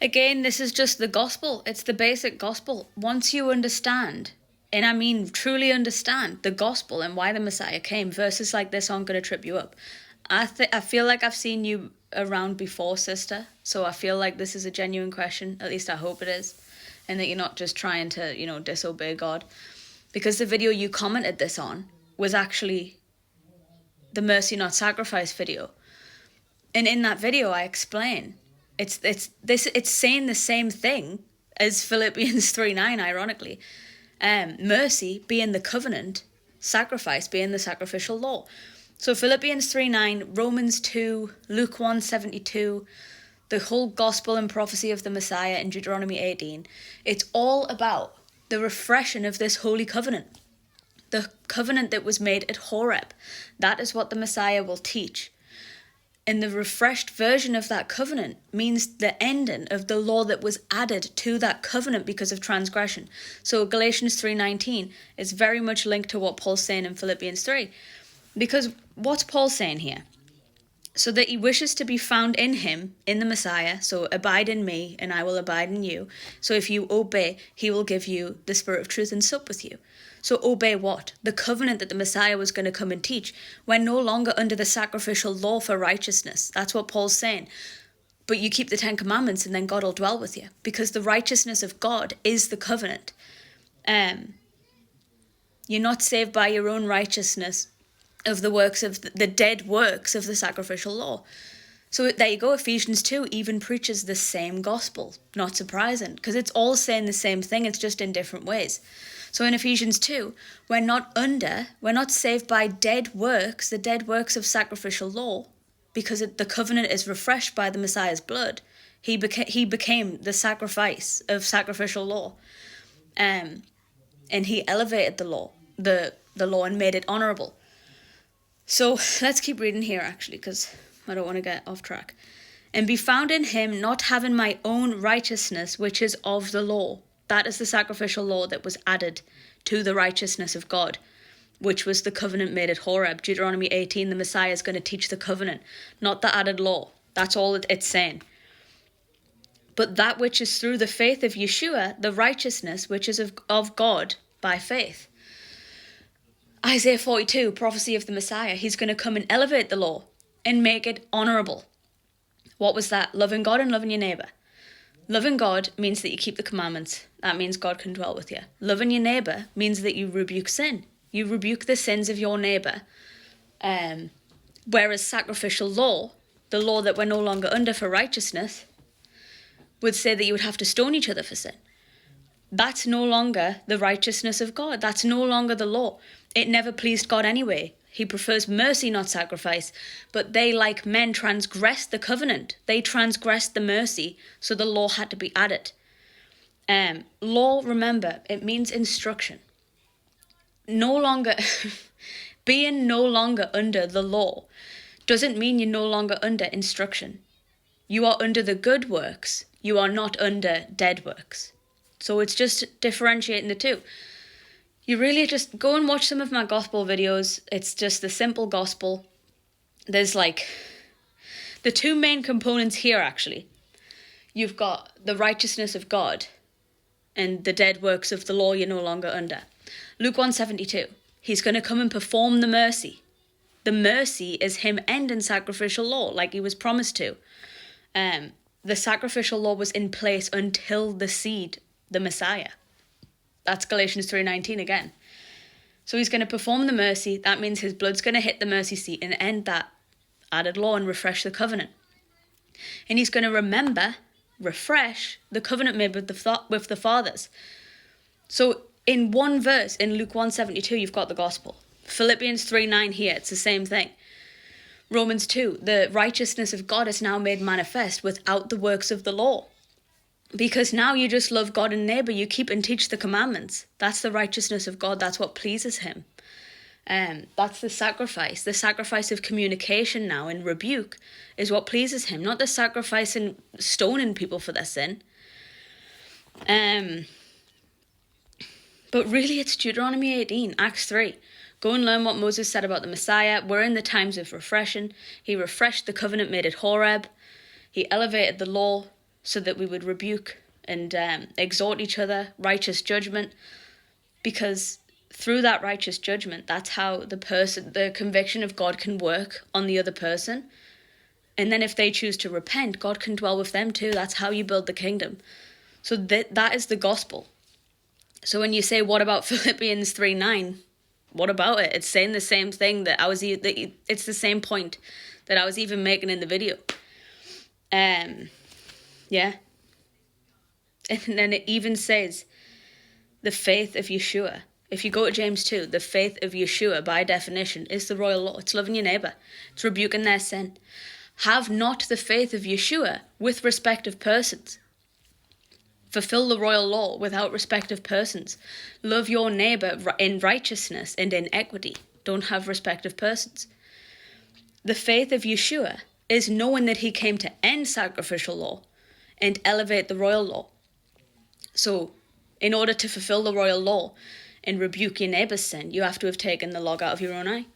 Again, this is just the gospel. It's the basic gospel. Once you understand, and I mean truly understand, the gospel and why the Messiah came, verses like this aren't going to trip you up. I feel like I've seen you around before, sister, so I feel like this is a genuine question. At least I hope it is. And that you're not just trying to, disobey God. Because the video you commented this on was actually the Mercy Not Sacrifice video. And in that video, I explain it's saying the same thing as Philippians 3:9, ironically. Mercy being the covenant, sacrifice being the sacrificial law. So Philippians 3:9, Romans 2, Luke 1:72, the whole gospel and prophecy of the Messiah in Deuteronomy 18, it's all about the refreshing of this holy covenant. The covenant that was made at Horeb. That is what the Messiah will teach. And the refreshed version of that covenant means the ending of the law that was added to that covenant because of transgression. So Galatians 3:19 is very much linked to what Paul's saying in Philippians 3. Because what's Paul saying here? So that he wishes to be found in him, in the Messiah. So abide in me and I will abide in you. So if you obey, he will give you the spirit of truth and sup with you. So obey what? The covenant that the Messiah was going to come and teach. We're no longer under the sacrificial law for righteousness. That's what Paul's saying. But you keep the 10 Commandments and then God will dwell with you. Because the righteousness of God is the covenant. You're not saved by your own righteousness of the works of the dead works of the sacrificial law. So there you go. Ephesians 2 even preaches the same gospel. Not surprising, because it's all saying the same thing. It's just in different ways. So in Ephesians 2, we're not saved by dead works, the dead works of sacrificial law, because the covenant is refreshed by the Messiah's blood. He became the sacrifice of sacrificial law. And he elevated the law, the law, and made it honorable. So let's keep reading here, actually, because I don't want to get off track. And be found in him, not having my own righteousness, which is of the law. That is the sacrificial law that was added to the righteousness of God, which was the covenant made at Horeb. Deuteronomy 18, the Messiah is going to teach the covenant, not the added law. That's all it's saying. But that which is through the faith of Yeshua, the righteousness which is of God by faith. Isaiah 42, prophecy of the Messiah. He's going to come and elevate the law and make it honorable. What was that? Loving God and loving your neighbor. Loving God means that you keep the commandments. That means God can dwell with you. Loving your neighbor means that you rebuke sin. You rebuke the sins of your neighbor. Whereas sacrificial law, the law that we're no longer under for righteousness, would say that you would have to stone each other for sin. That's no longer the righteousness of God. That's no longer the law. It never pleased God anyway. He prefers mercy, not sacrifice. But they, like men, transgressed the covenant. They transgressed the mercy, so the law had to be added. Law, remember, it means instruction. No longer, being no longer under the law doesn't mean you're no longer under instruction. You are under the good works. You are not under dead works. So it's just differentiating the two. You really just go and watch some of my gospel videos. It's just the simple gospel. There's like the two main components here, actually. You've got the righteousness of God and the dead works of the law you're no longer under. Luke 1:72. He's going to come and perform the mercy. The mercy is him ending sacrificial law like he was promised to. The sacrificial law was in place until the seed, the Messiah. That's Galatians 3:19 again. So he's going to perform the mercy. That means his blood's going to hit the mercy seat and end that added law and refresh the covenant. And he's going to refresh the covenant made with the fathers. So in one verse, in Luke 1:72, you've got the gospel. Philippians 3:9 here, it's the same thing. Romans 2, the righteousness of God is now made manifest without the works of the law. Because now you just love God and neighbor, you keep and teach the commandments. That's the righteousness of God. That's what pleases him. That's the sacrifice of communication now and rebuke is what pleases him, not the sacrifice and stoning people for their sin. But really it's Deuteronomy 18, Acts 3. Go and learn what Moses said about the Messiah. We're in the times of refreshing. He refreshed the covenant made at Horeb. He elevated the law. so that we would rebuke and exhort each other, righteous judgment, because through that righteous judgment, that's how the conviction of God can work on the other person. And then if they choose to repent, God can dwell with them too. That's how you build the kingdom. So that is the gospel. So when you say, what about Philippians 3:9? What about it? It's saying the same thing it's the same point that I was even making in the video. Yeah. And then it even says the faith of Yeshua. If you go to James 2, the faith of Yeshua, by definition, is the royal law. It's loving your neighbour. It's rebuking their sin. Have not the faith of Yeshua with respect of persons. Fulfill the royal law without respect of persons. Love your neighbour in righteousness and in equity. Don't have respect of persons. The faith of Yeshua is knowing that he came to end sacrificial law and elevate the royal law. So, in order to fulfill the royal law and rebuke your neighbour's sin, you have to have taken the log out of your own eye.